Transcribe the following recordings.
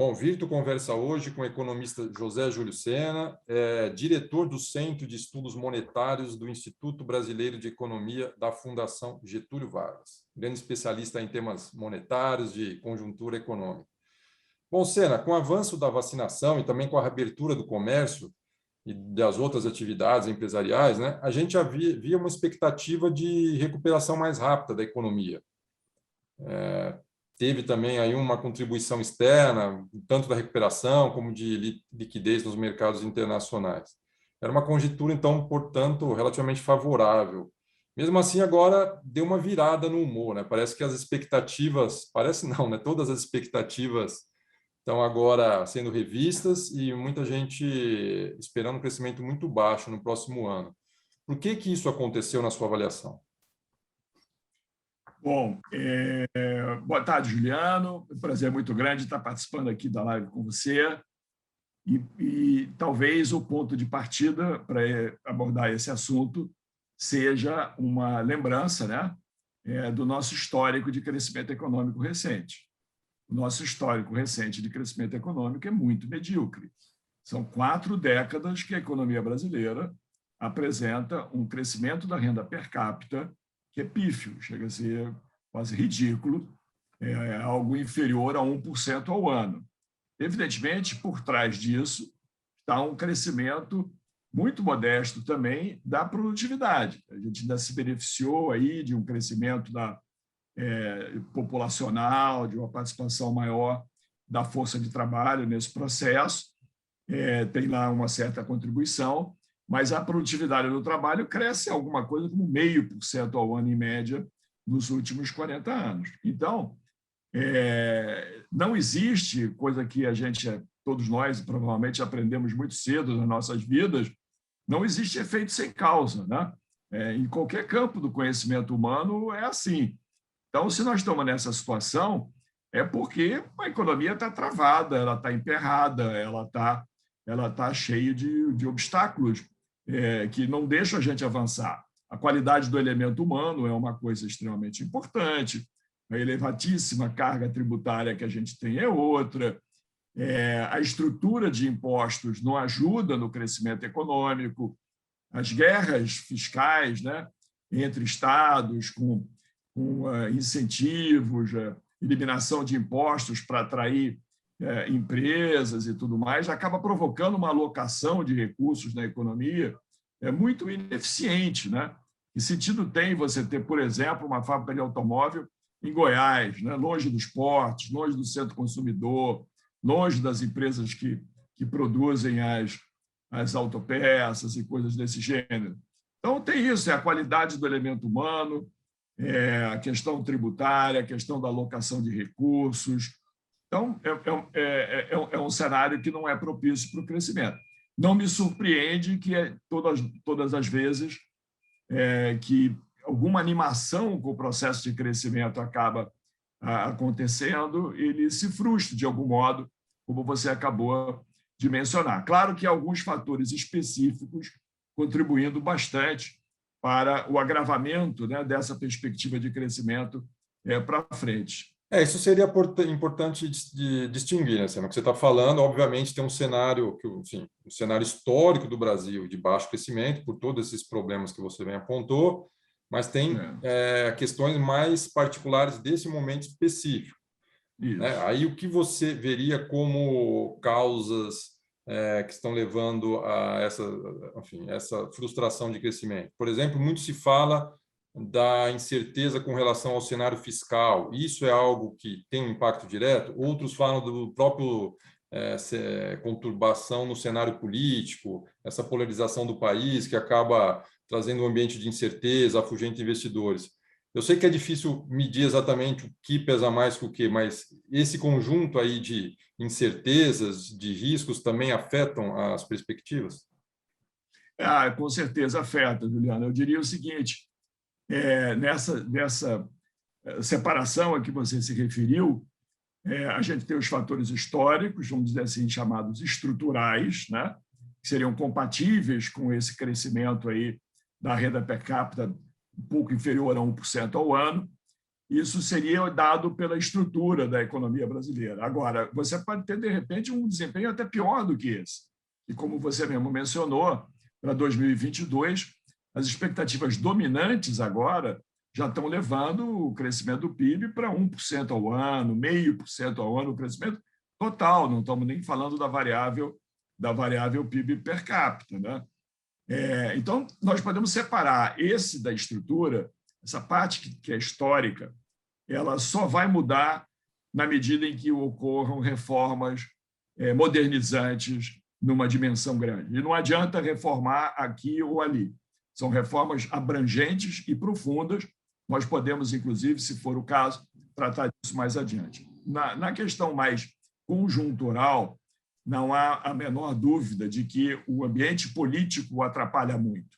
Bom, Virto conversa hoje com o economista José Júlio Sena, diretor do Centro de Estudos Monetários do Instituto Brasileiro de Economia da Fundação Getúlio Vargas, grande especialista em temas monetários de conjuntura econômica. Bom, Sena, com o avanço da vacinação e também com a reabertura do comércio e das outras atividades empresariais, né, a gente havia uma expectativa de recuperação mais rápida da economia. Teve também aí uma contribuição externa, tanto da recuperação como de liquidez nos mercados internacionais. Era uma conjuntura, então, portanto, relativamente favorável. Mesmo assim, agora deu uma virada no humor, né? Parece que as expectativas, parece não, né? Todas as expectativas estão agora sendo revistas e muita gente esperando um crescimento muito baixo no próximo ano. Por que isso aconteceu na sua avaliação? Bom, boa tarde, Juliano. É um prazer muito grande estar participando aqui da live com você. E talvez o ponto de partida para abordar esse assunto seja uma lembrança, né, do nosso histórico de crescimento econômico recente. O nosso histórico recente de crescimento econômico é muito medíocre. São 4 décadas que a economia brasileira apresenta um crescimento da renda per capita que é pífio, chega a ser quase ridículo, algo inferior a 1% ao ano. Evidentemente, por trás disso, está um crescimento muito modesto também da produtividade. A gente ainda se beneficiou aí de um crescimento populacional, de uma participação maior da força de trabalho nesse processo, tem lá uma certa contribuição, mas a produtividade do trabalho cresce alguma coisa como 0,5% ao ano, em média, nos últimos 40 anos. Então, não existe coisa que todos nós, provavelmente, aprendemos muito cedo nas nossas vidas, não existe efeito sem causa, né? Em qualquer campo do conhecimento humano é assim. Então, se nós estamos nessa situação, é porque a economia está travada, ela está emperrada, ela está cheia de obstáculos que não deixam a gente avançar. A qualidade do elemento humano é uma coisa extremamente importante, a elevadíssima carga tributária que a gente tem é outra, a estrutura de impostos não ajuda no crescimento econômico, as guerras fiscais, né, entre estados, com incentivos, eliminação de impostos para atrair empresas e tudo mais, acaba provocando uma alocação de recursos na economia muito ineficiente, né? Que sentido tem você ter, por exemplo, uma fábrica de automóvel em Goiás, né? Longe dos portos, longe do centro consumidor, longe das empresas que produzem as autopeças e coisas desse gênero. Então, tem isso, a qualidade do elemento humano, a questão tributária, a questão da alocação de recursos. Então, é um cenário que não é propício para o crescimento. Não me surpreende que todas as vezes que alguma animação com o processo de crescimento acaba acontecendo, ele se frustre de algum modo, como você acabou de mencionar. Claro que há alguns fatores específicos contribuindo bastante para o agravamento, né, dessa perspectiva de crescimento para frente. Isso seria importante de distinguir, né, Sena? O que você está falando, obviamente, tem um cenário, enfim, um cenário histórico do Brasil de baixo crescimento, por todos esses problemas que você bem apontou, mas tem questões mais particulares desse momento específico. Né? Aí o que você veria como causas que estão levando a essa frustração de crescimento? Por exemplo, muito se fala da incerteza com relação ao cenário fiscal. Isso é algo que tem um impacto direto? Outros falam do próprio conturbação no cenário político, essa polarização do país que acaba trazendo um ambiente de incerteza, afugenta investidores. Eu sei que é difícil medir exatamente o que pesa mais que o que, mas esse conjunto aí de incertezas, de riscos, também afetam as perspectivas? Com certeza afeta, Juliana. Eu diria o seguinte, nessa separação a que você se referiu, a gente tem os fatores históricos, vamos dizer assim, chamados estruturais, né, que seriam compatíveis com esse crescimento aí da renda per capita um pouco inferior a 1% ao ano. isso seria dado pela estrutura da economia brasileira. Agora, você pode ter, de repente, um desempenho até pior do que esse. E, como você mesmo mencionou, para 2022, as expectativas dominantes agora já estão levando o crescimento do PIB para 1% ao ano, 0,5% ao ano, o crescimento total, não estamos nem falando da variável PIB per capita, né? Então, nós podemos separar esse da estrutura, essa parte que é histórica, ela só vai mudar na medida em que ocorram reformas modernizantes numa dimensão grande. E não adianta reformar aqui ou ali. São reformas abrangentes e profundas. Nós podemos, inclusive, se for o caso, tratar disso mais adiante. Na questão mais conjuntural, não há a menor dúvida de que o ambiente político o atrapalha muito,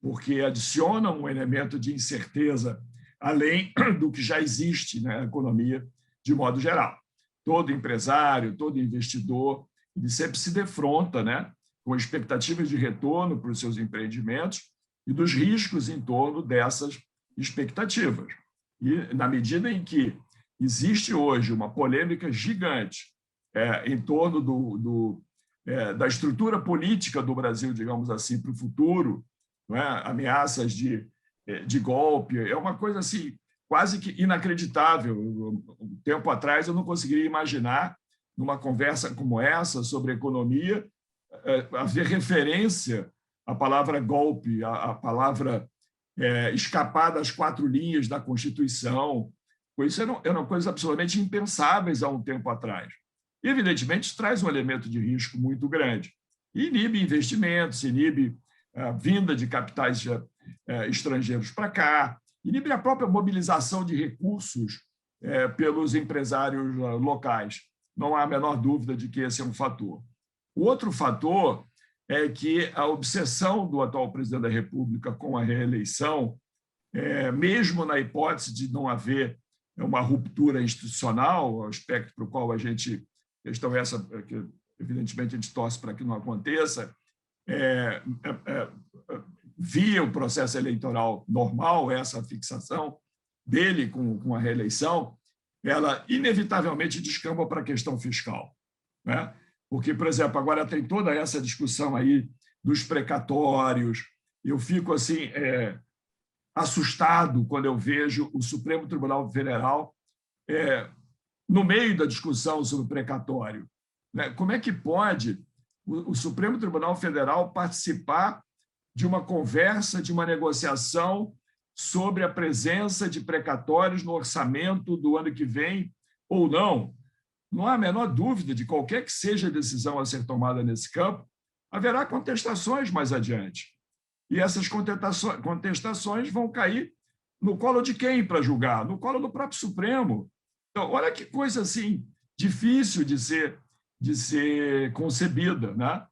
porque adiciona um elemento de incerteza além do que já existe na economia de modo geral. Todo empresário, todo investidor, ele sempre se defronta, né, com expectativas de retorno para os seus empreendimentos e dos riscos em torno dessas expectativas. E, na medida em que existe hoje uma polêmica gigante em torno da estrutura política do Brasil, digamos assim, para o futuro, não é? Ameaças de golpe, é uma coisa assim, quase que inacreditável. Um tempo atrás eu não conseguiria imaginar, numa conversa como essa sobre economia, haver referência à palavra golpe, à palavra escapar das 4 linhas da Constituição. Isso eram coisas absolutamente impensáveis há um tempo atrás. E, evidentemente, traz um elemento de risco muito grande. E inibe investimentos, inibe a vinda de capitais estrangeiros para cá, inibe a própria mobilização de recursos pelos empresários locais. Não há a menor dúvida de que esse é um fator. O outro fator é que a obsessão do atual presidente da República com a reeleição, mesmo na hipótese de não haver uma ruptura institucional, aspecto para o qual a questão essa que, evidentemente, a gente torce para que não aconteça, via o processo eleitoral normal, essa fixação dele com a reeleição, ela inevitavelmente descamba para a questão fiscal, né? Porque, por exemplo, agora tem toda essa discussão aí dos precatórios. Eu fico assim assustado quando eu vejo o Supremo Tribunal Federal no meio da discussão sobre o precatório, né? Como é que pode o Supremo Tribunal Federal participar de uma conversa, de uma negociação sobre a presença de precatórios no orçamento do ano que vem ou não? Não há a menor dúvida de qualquer que seja a decisão a ser tomada nesse campo, haverá contestações mais adiante. E essas contestações vão cair no colo de quem para julgar? No colo do próprio Supremo. Então, olha que coisa assim difícil de ser concebida, né?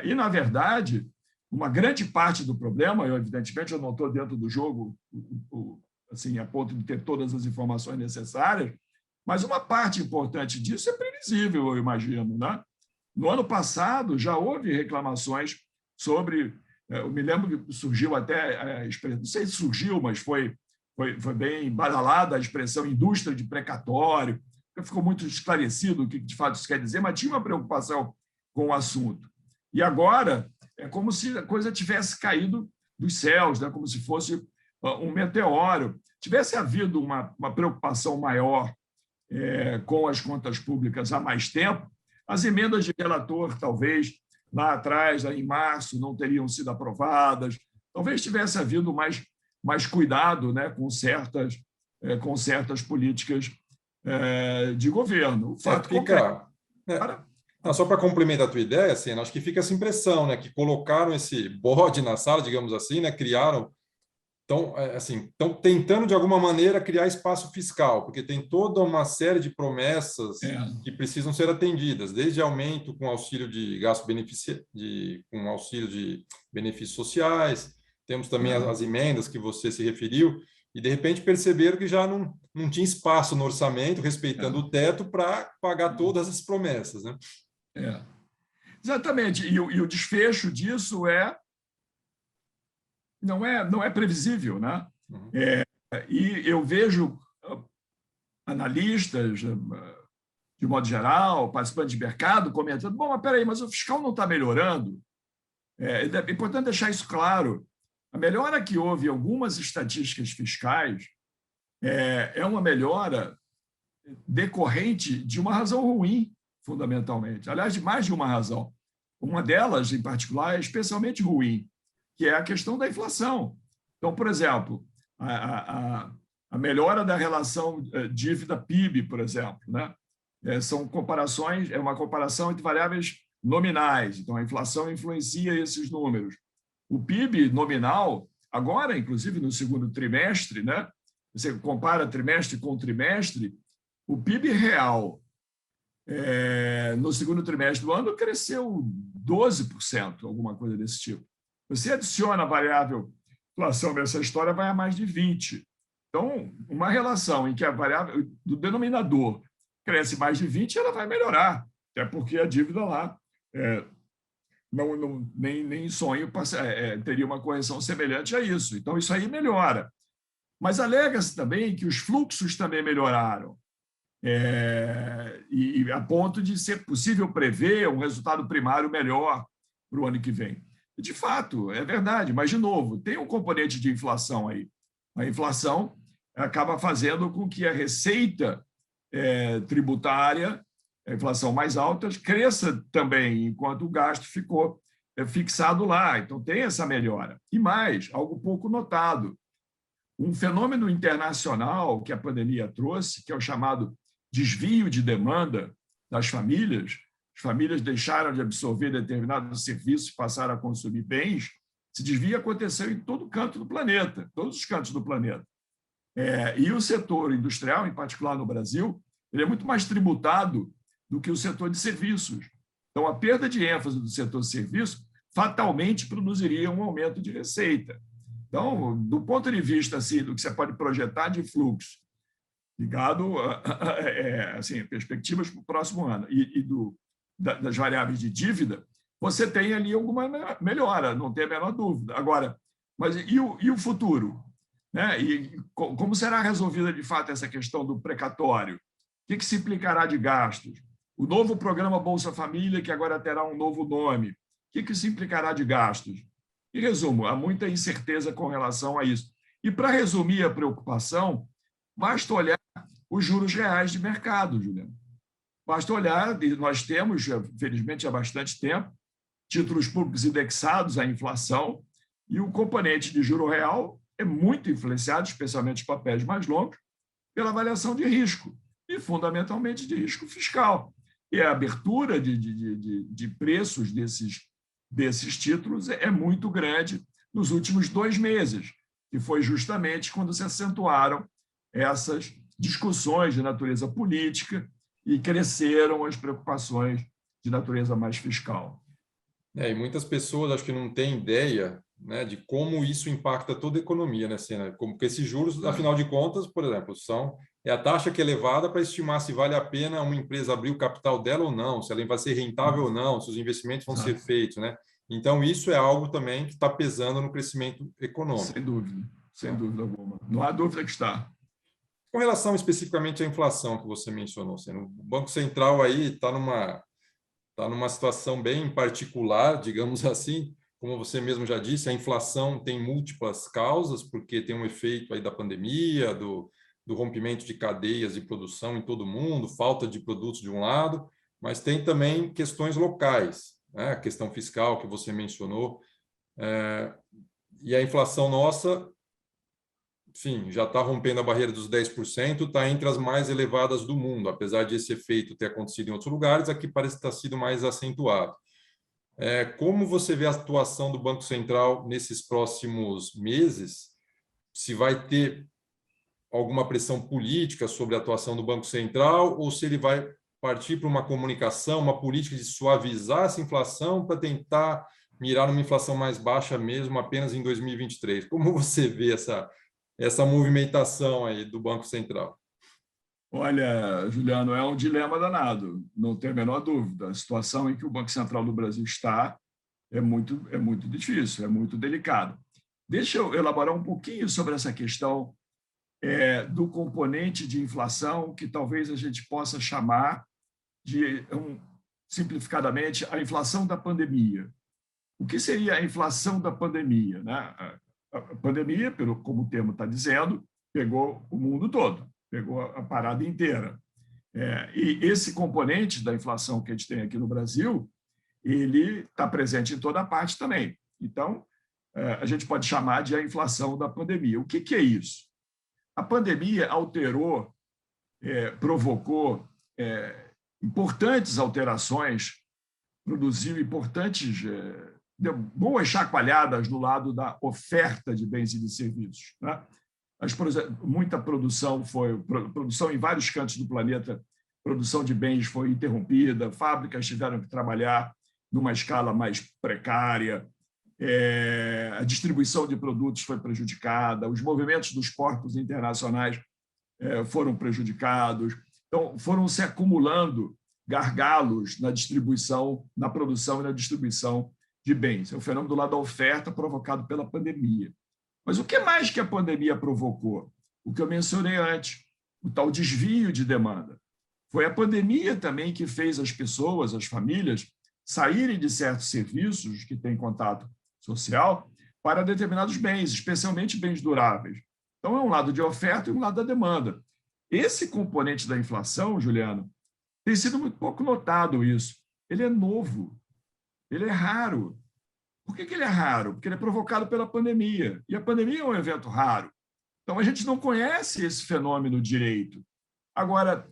E, na verdade, uma grande parte do problema, evidentemente, eu não estou dentro do jogo assim, a ponto de ter todas as informações necessárias, mas uma parte importante disso é previsível, eu imagino, né? No ano passado, já houve reclamações sobre... Eu me lembro que surgiu até... não sei se surgiu, mas foi bem badalada a expressão indústria de precatório. Ficou muito esclarecido o que, de fato, isso quer dizer, mas tinha uma preocupação com o assunto. E agora é como se a coisa tivesse caído dos céus, né? Como se fosse um meteoro. Tivesse havido uma preocupação maior com as contas públicas há mais tempo, as emendas de relator, talvez, lá atrás, lá em março, não teriam sido aprovadas. Talvez tivesse havido mais cuidado, né, com certas políticas de governo. O fato só para complementar a tua ideia, assim, acho que fica essa impressão, né, que colocaram esse bode na sala, digamos assim, né, estão tentando, de alguma maneira, criar espaço fiscal, porque tem toda uma série de promessas que precisam ser atendidas, desde aumento com auxílio de com auxílio de benefícios sociais, temos também as emendas que você se referiu, e, de repente, perceberam que já não tinha espaço no orçamento, respeitando o teto, para pagar todas as promessas, né? Exatamente. E o desfecho disso não é previsível, né? E eu vejo analistas, de modo geral, participantes de mercado, comentando: bom, mas peraí, mas o fiscal não está melhorando? É importante deixar isso claro. A melhora que houve em algumas estatísticas fiscais é uma melhora decorrente de uma razão ruim, fundamentalmente. Aliás, de mais de uma razão. Uma delas, em particular, é especialmente ruim, que é a questão da inflação. Então, por exemplo, a melhora da relação dívida-PIB, por exemplo, né? São comparações, é uma comparação entre variáveis nominais. Então, a inflação influencia esses números. O PIB nominal, agora, inclusive no segundo trimestre, né? Você compara trimestre com trimestre, o PIB real no segundo trimestre do ano cresceu 12%, alguma coisa desse tipo. Você adiciona a variável inflação nessa história, vai a mais de 20%. Então, uma relação em que a variável do denominador cresce mais de 20%, ela vai melhorar, até porque a dívida lá nem em sonho teria uma correção semelhante a isso. Então, isso aí melhora. Mas alega-se também que os fluxos também melhoraram, e a ponto de ser possível prever um resultado primário melhor para o ano que vem. E, de fato, é verdade, mas, de novo, tem um componente de inflação aí. A inflação acaba fazendo com que a receita tributária, a inflação mais alta, cresça também, enquanto o gasto ficou fixado lá. Então, tem essa melhora. E mais, algo pouco notado, um fenômeno internacional que a pandemia trouxe, que é o chamado desvio de demanda das famílias. As famílias deixaram de absorver determinados serviços e passaram a consumir bens. Esse desvio aconteceu em todo canto do planeta, todos os cantos do planeta. E o setor industrial, em particular no Brasil, ele é muito mais tributado do que o setor de serviços. Então, a perda de ênfase do setor de serviços fatalmente produziria um aumento de receita. Então, do ponto de vista assim, do que você pode projetar de fluxo, ligado a perspectivas para o próximo ano das variáveis de dívida, você tem ali alguma melhora, não tem a menor dúvida. Agora, mas e o futuro? Né? E como será resolvida, de fato, essa questão do precatório? O que se implicará de gastos? O novo programa Bolsa Família, que agora terá um novo nome, o que se implicará de gastos? Em resumo, há muita incerteza com relação a isso. E, para resumir a preocupação, basta olhar os juros reais de mercado, Juliano. Basta olhar, e nós temos, felizmente, há bastante tempo, títulos públicos indexados à inflação, e o componente de juro real é muito influenciado, especialmente os papéis mais longos, pela variação de risco, e fundamentalmente de risco fiscal. E a abertura de preços desses títulos é muito grande nos últimos 2 meses, que foi justamente quando se acentuaram essas discussões de natureza política e cresceram as preocupações de natureza mais fiscal. E muitas pessoas acho que não têm ideia, né, de como isso impacta toda a economia, né, Sena? Como que esses juros, afinal de contas, por exemplo, é a taxa que é levada para estimar se vale a pena uma empresa abrir o capital dela ou não, se ela vai ser rentável ou não, se os investimentos vão ser feitos, né? Então, isso é algo também que está pesando no crescimento econômico. Sem dúvida alguma. Não há dúvida que está. Com relação especificamente à inflação que você mencionou, Sena, o Banco Central aí está numa situação bem particular, digamos assim. Como você mesmo já disse, a inflação tem múltiplas causas, porque tem um efeito aí da pandemia, do rompimento de cadeias de produção em todo o mundo, falta de produtos de um lado, mas tem também questões locais, né? A questão fiscal que você mencionou. E a inflação nossa, enfim, já está rompendo a barreira dos 10%, está entre as mais elevadas do mundo, apesar de esse efeito ter acontecido em outros lugares, aqui parece ter sido mais acentuado. Como você vê a atuação do Banco Central nesses próximos meses? Se vai ter alguma pressão política sobre a atuação do Banco Central ou se ele vai partir para uma comunicação, uma política de suavizar essa inflação para tentar mirar numa inflação mais baixa mesmo apenas em 2023? Como você vê essa movimentação aí do Banco Central? Olha, Juliano, é um dilema danado, não tem a menor dúvida. A situação em que o Banco Central do Brasil está é muito difícil, é muito delicado. Deixa eu elaborar um pouquinho sobre essa questão do componente de inflação que talvez a gente possa chamar de, simplificadamente, a inflação da pandemia. O que seria a inflação da pandemia? Né? A pandemia, como o termo está dizendo, pegou o mundo todo, pegou a parada inteira. E esse componente da inflação que a gente tem aqui no Brasil, ele está presente em toda parte também. Então, a gente pode chamar de a inflação da pandemia. O que é isso? A pandemia alterou, provocou importantes alterações, produziu importantes, deu boas chacoalhadas no lado da oferta de bens e de serviços. Né? Muita produção produção em vários cantos do planeta, produção de bens foi interrompida, fábricas tiveram que trabalhar numa escala mais precária, a distribuição de produtos foi prejudicada, os movimentos dos portos internacionais foram prejudicados. Então, foram se acumulando gargalos na distribuição, na produção e na distribuição de bens. É o fenômeno do lado da oferta provocado pela pandemia. Mas o que mais que a pandemia provocou? O que eu mencionei antes, o tal desvio de demanda. Foi a pandemia também que fez as pessoas, as famílias, saírem de certos serviços que têm contato social para determinados bens, especialmente bens duráveis. Então, é um lado de oferta e um lado da demanda. Esse componente da inflação, Juliano, tem sido muito pouco notado isso. Ele é novo, ele é raro. Por que ele é raro? Porque ele é provocado pela pandemia. E a pandemia é um evento raro. Então, a gente não conhece esse fenômeno direito. Agora,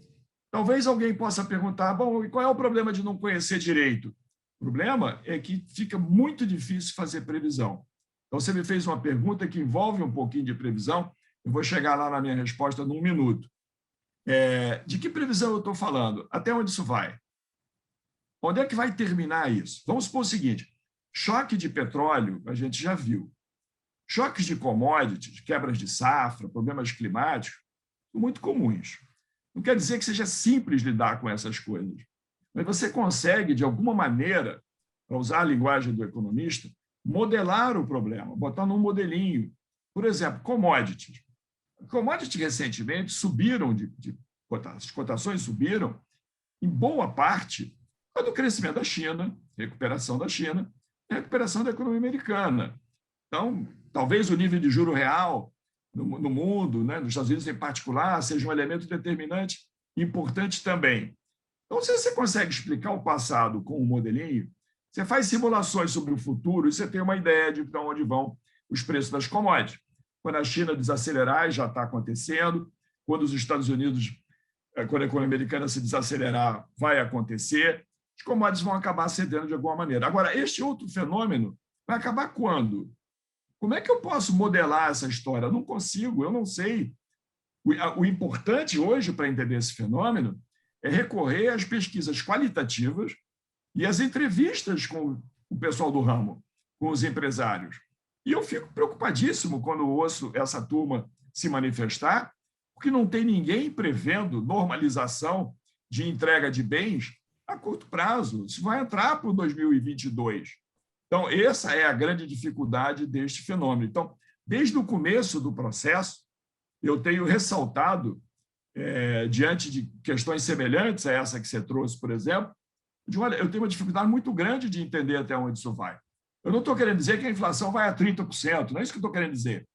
talvez alguém possa perguntar, bom, e qual é o problema de não conhecer direito? O problema é que fica muito difícil fazer previsão. Então, você me fez uma pergunta que envolve um pouquinho de previsão, eu vou chegar lá na minha resposta num minuto. De que previsão eu estou falando? Até onde isso vai? Onde é que vai terminar isso? Vamos supor o seguinte, choque de petróleo, a gente já viu. Choques de commodities, quebras de safra, problemas climáticos, são muito comuns. Não quer dizer que seja simples lidar com essas coisas, mas você consegue, de alguma maneira, para usar a linguagem do economista, modelar o problema, botar num modelinho. Por exemplo, commodities. Commodities recentemente subiram, as cotações subiram, em boa parte, do crescimento da China, recuperação da China, e recuperação da economia americana. Então, talvez o nível de juro real no mundo, né, nos Estados Unidos em particular, seja um elemento determinante importante também. Então, se você consegue explicar o passado com um modelinho, você faz simulações sobre o futuro e você tem uma ideia de para onde vão os preços das commodities. Quando a China desacelerar, e já está acontecendo, quando os Estados Unidos, quando a economia americana se desacelerar, vai acontecer, as commodities vão acabar cedendo de alguma maneira. Agora, este outro fenômeno vai acabar quando? Como é que eu posso modelar essa história? Eu não consigo, eu não sei. O importante hoje para entender esse fenômeno é recorrer às pesquisas qualitativas e às entrevistas com o pessoal do ramo, com os empresários. E eu fico preocupadíssimo quando ouço essa turma se manifestar, porque não tem ninguém prevendo normalização de entrega de bens a curto prazo. Isso vai entrar para o 2022. Então, essa é a grande dificuldade deste fenômeno. Então, desde o começo do processo, eu tenho ressaltado, diante de questões semelhantes a essa que você trouxe, por exemplo, eu tenho uma dificuldade muito grande de entender até onde isso vai. Eu não estou querendo dizer que a inflação vai a 30%, não é isso que eu estou querendo dizer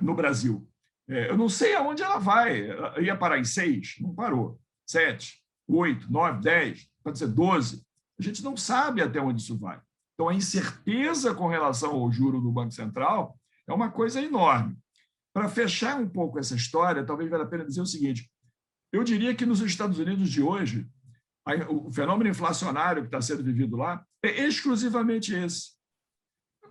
no Brasil. Eu não sei aonde ela vai. Ela ia parar em 6%, não parou. 7%, 8%, 9%, 10%, pode ser 12%. A gente não sabe até onde isso vai. Então, a incerteza com relação ao juro do Banco Central é uma coisa enorme. Para fechar um pouco essa história, talvez valha a pena dizer o seguinte, eu diria que nos Estados Unidos de hoje, o fenômeno inflacionário que está sendo vivido lá é exclusivamente esse.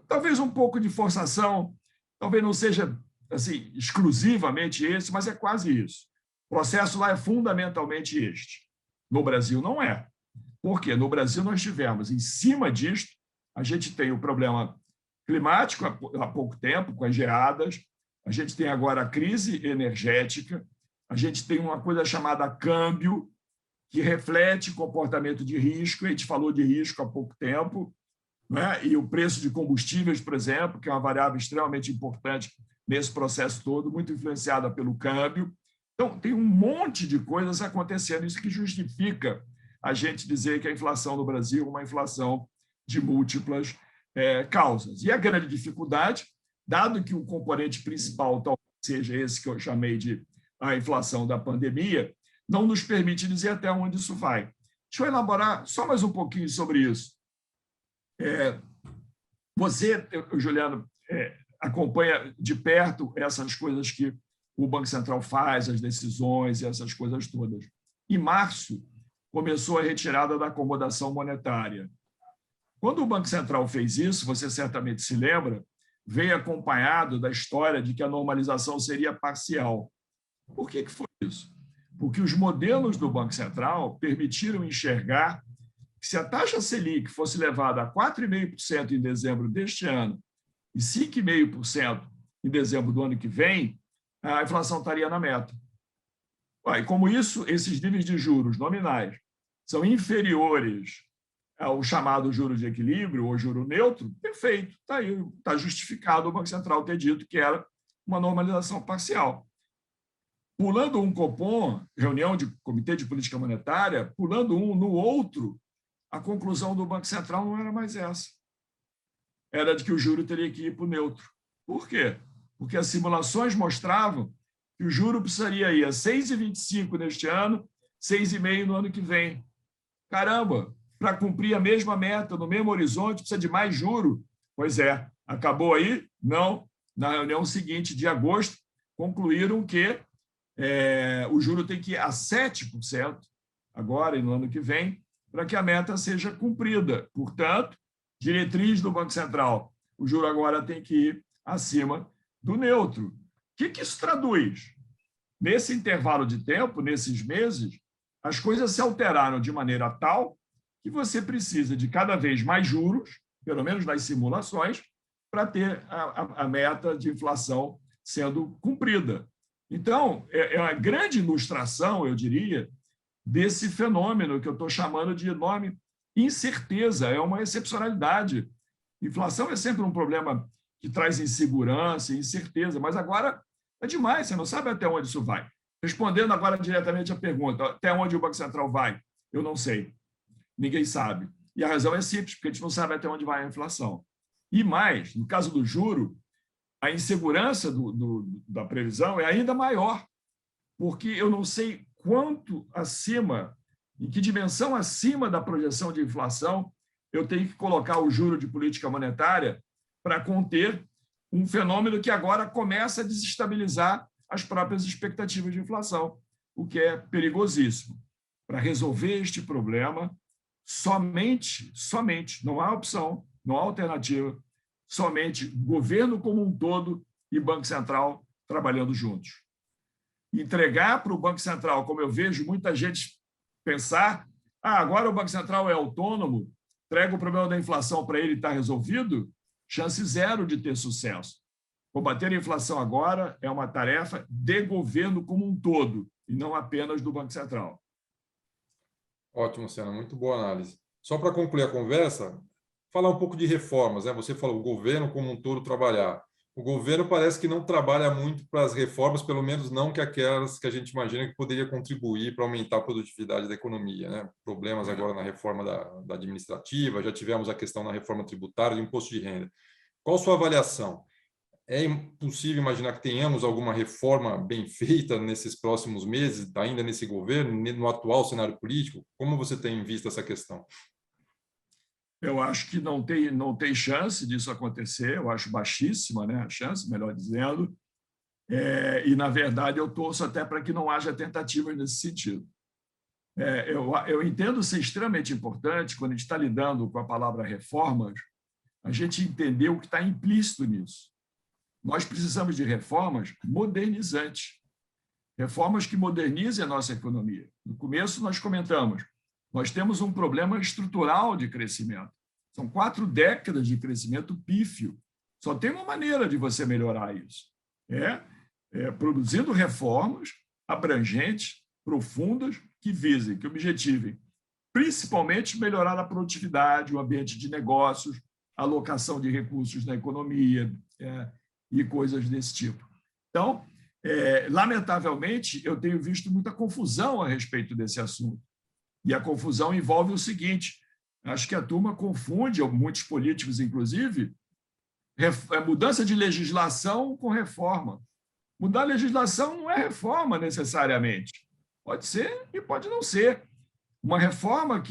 Talvez um pouco de forçação, talvez não seja assim, exclusivamente esse, mas é quase isso. O processo lá é fundamentalmente este. No Brasil não é. Por quê? No Brasil nós tivemos, em cima disto, a gente tem o problema climático há pouco tempo, com as geadas, a gente tem agora a crise energética, a gente tem uma coisa chamada câmbio, que reflete comportamento de risco, a gente falou de risco há pouco tempo, né? E o preço de combustíveis, por exemplo, que é uma variável extremamente importante nesse processo todo, muito influenciada pelo câmbio. Então, tem um monte de coisas acontecendo, isso que justifica a gente dizer que a inflação no Brasil é uma inflação de múltiplas causas. E a grande dificuldade, dado que o componente principal talvez seja esse que eu chamei de a inflação da pandemia, não nos permite dizer até onde isso vai. Deixa eu elaborar só mais um pouquinho sobre isso. Você, Juliano, acompanha de perto essas coisas que o Banco Central faz, as decisões e essas coisas todas. Em março, começou a retirada da acomodação monetária. Quando o Banco Central fez isso, você certamente se lembra, veio acompanhado da história de que a normalização seria parcial. Por que foi isso? Porque os modelos do Banco Central permitiram enxergar que se a taxa Selic fosse levada a 4,5% em dezembro deste ano e 5,5% em dezembro do ano que vem, a inflação estaria na meta. E como isso, esses níveis de juros nominais são inferiores ao chamado juro de equilíbrio ou juro neutro, perfeito, está aí, está justificado o Banco Central ter dito que era uma normalização parcial. Pulando um Copom, reunião de Comitê de Política Monetária, pulando um no outro, a conclusão do Banco Central não era mais essa. Era de que o juro teria que ir para o neutro. Por quê? Porque as simulações mostravam que o juro precisaria ir a 6,25 neste ano, 6,5 no ano que vem. Caramba, para cumprir a mesma meta, no mesmo horizonte, precisa de mais juro? Pois é, acabou aí? Não. Na reunião seguinte, de agosto, concluíram que o juro tem que ir a 7% agora e no ano que vem, para que a meta seja cumprida. Portanto, diretriz do Banco Central, o juro agora tem que ir acima do neutro. O que isso traduz? Nesse intervalo de tempo, nesses meses, as coisas se alteraram de maneira tal que você precisa de cada vez mais juros, pelo menos nas simulações, para ter a meta de inflação sendo cumprida. Então, é uma grande ilustração, eu diria, desse fenômeno que eu estou chamando de enorme incerteza, é uma excepcionalidade. Inflação é sempre um problema que traz insegurança e incerteza, mas agora é demais, você não sabe até onde isso vai. Respondendo agora diretamente à pergunta, até onde o Banco Central vai? Eu não sei. Ninguém sabe. E a razão é simples, porque a gente não sabe até onde vai a inflação. E mais, no caso do juro, a insegurança da previsão é ainda maior, porque eu não sei quanto acima, em que dimensão acima da projeção de inflação eu tenho que colocar o juro de política monetária para conter um fenômeno que agora começa a desestabilizar as próprias expectativas de inflação, o que é perigosíssimo. Para resolver este problema, somente, não há opção, não há alternativa, somente governo como um todo e Banco Central trabalhando juntos. Entregar para o Banco Central, como eu vejo muita gente pensar, agora o Banco Central é autônomo, entrega o problema da inflação para ele e está resolvido, chance zero de ter sucesso. Combater a inflação agora é uma tarefa de governo como um todo, e não apenas do Banco Central. Ótimo, Senna, muito boa análise. Só para concluir a conversa, falar um pouco de reformas, né? Você falou o governo como um todo trabalhar. O governo parece que não trabalha muito para as reformas, pelo menos não que aquelas que a gente imagina que poderia contribuir para aumentar a produtividade da economia, né? Problemas agora na reforma da administrativa, já tivemos a questão na reforma tributária, do imposto de renda. Qual a sua avaliação? É possível imaginar que tenhamos alguma reforma bem feita nesses próximos meses, ainda nesse governo, no atual cenário político? Como você tem visto essa questão? Eu acho que não tem chance disso acontecer, eu acho baixíssima, né, a chance, melhor dizendo, e, na verdade, eu torço até para que não haja tentativas nesse sentido. Eu entendo ser extremamente importante, quando a gente está lidando com a palavra reformas, a gente entender o que está implícito nisso. Nós precisamos de reformas modernizantes, reformas que modernizem a nossa economia. No começo, nós comentamos, nós temos um problema estrutural de crescimento. São 4 décadas de crescimento pífio. Só tem uma maneira de você melhorar isso. Produzindo reformas abrangentes, profundas, que visem, que objetivem, principalmente melhorar a produtividade, o ambiente de negócios, a alocação de recursos na economia, e coisas desse tipo. Então, lamentavelmente, eu tenho visto muita confusão a respeito desse assunto. E a confusão envolve o seguinte: acho que a turma confunde, muitos políticos, inclusive, mudança de legislação com reforma. Mudar a legislação não é reforma necessariamente. Pode ser e pode não ser. Uma reforma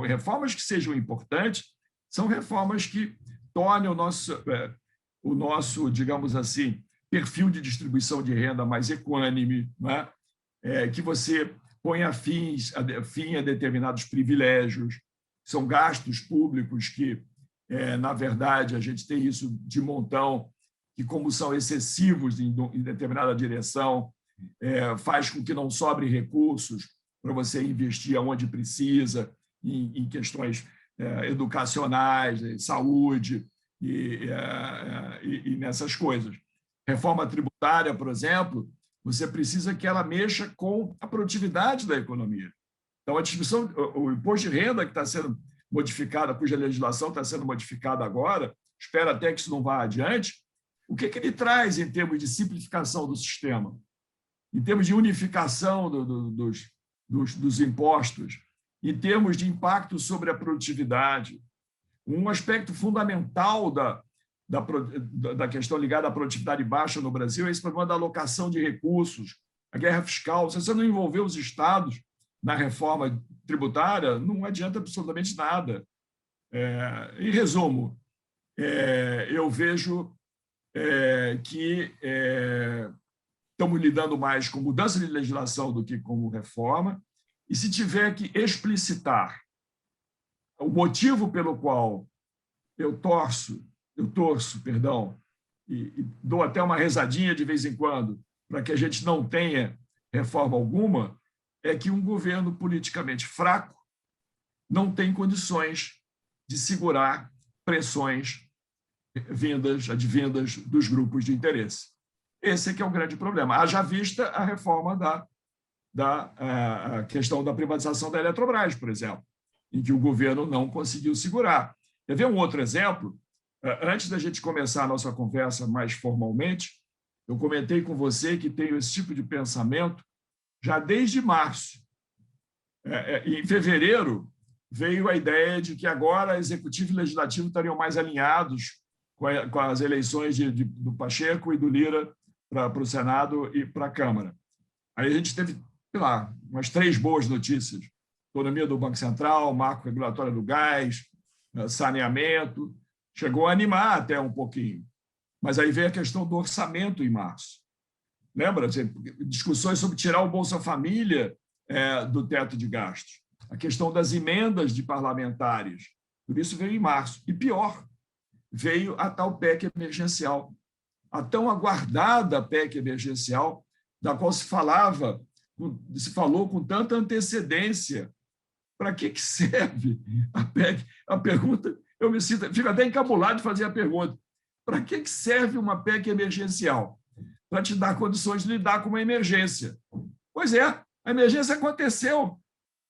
reformas que sejam importantes são reformas que tornem o nosso, digamos assim, perfil de distribuição de renda mais equânime, não é? Que você ponha fim a determinados privilégios, são gastos públicos que, na verdade, a gente tem isso de montão, que, como são excessivos em determinada direção, faz com que não sobre recursos para você investir onde precisa, em questões educacionais, saúde e nessas coisas. Reforma tributária, por exemplo, você precisa que ela mexa com a produtividade da economia. Então, o imposto de renda que está sendo modificado, cuja legislação está sendo modificada agora, espero até que isso não vá adiante, o que ele traz em termos de simplificação do sistema, em termos de unificação dos impostos, em termos de impacto sobre a produtividade. Um aspecto fundamental da questão ligada à produtividade baixa no Brasil é esse problema da alocação de recursos, a guerra fiscal. Se você não envolver os estados na reforma tributária, não adianta absolutamente nada. Em resumo, eu vejo que estamos lidando mais com mudança de legislação do que com reforma, e se tiver que explicitar o motivo pelo qual eu torço, e dou até uma rezadinha de vez em quando, para que a gente não tenha reforma alguma, é que um governo politicamente fraco não tem condições de segurar pressões advindas dos grupos de interesse. Esse é que é o grande problema. Haja vista a reforma a questão da privatização da Eletrobras, por exemplo, em que o governo não conseguiu segurar. Quer ver um outro exemplo? Antes da gente começar a nossa conversa mais formalmente, eu comentei com você que tenho esse tipo de pensamento já desde março. Em fevereiro, veio a ideia de que agora executivo e legislativo estariam mais alinhados com as eleições do Pacheco e do Lira para o Senado e para a Câmara. Aí a gente teve, sei lá, umas 3 boas notícias: autonomia do Banco Central, marco regulatório do gás, saneamento. Chegou a animar até um pouquinho. Mas aí veio a questão do orçamento em março. Lembra? Discussões sobre tirar o Bolsa Família do teto de gastos. A questão das emendas de parlamentares. Tudo isso veio em março. E pior, veio a tal PEC emergencial. A tão aguardada PEC emergencial, da qual se falou com tanta antecedência. Para que serve a PEC? A pergunta, fico até encabulado de fazer a pergunta. Para que serve uma PEC emergencial? Para te dar condições de lidar com uma emergência. Pois é, a emergência aconteceu.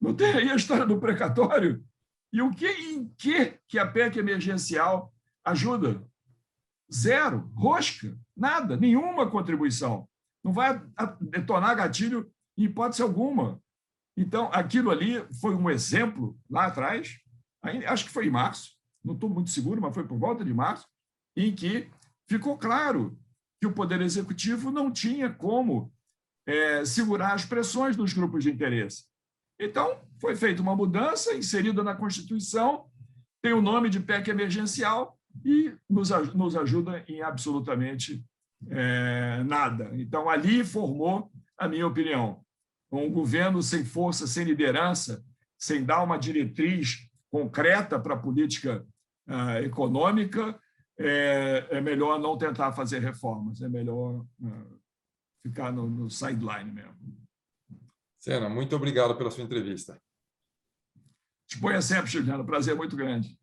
Não tem aí a história do precatório? E em que a PEC emergencial ajuda? Zero, rosca, nada, nenhuma contribuição. Não vai detonar gatilho em hipótese alguma. Então, aquilo ali foi um exemplo lá atrás, acho que foi em março, não estou muito seguro, mas foi por volta de março, em que ficou claro que o Poder Executivo não tinha como segurar as pressões dos grupos de interesse. Então, foi feita uma mudança, inserida na Constituição, tem o nome de PEC emergencial e nos ajuda em absolutamente nada. Então, ali formou a minha opinião. Um governo sem força, sem liderança, sem dar uma diretriz concreta para a política econômica, é melhor não tentar fazer reformas, é melhor ficar no sideline mesmo. Sena, muito obrigado pela sua entrevista. Disponha sempre, Juliano. Prazer muito grande.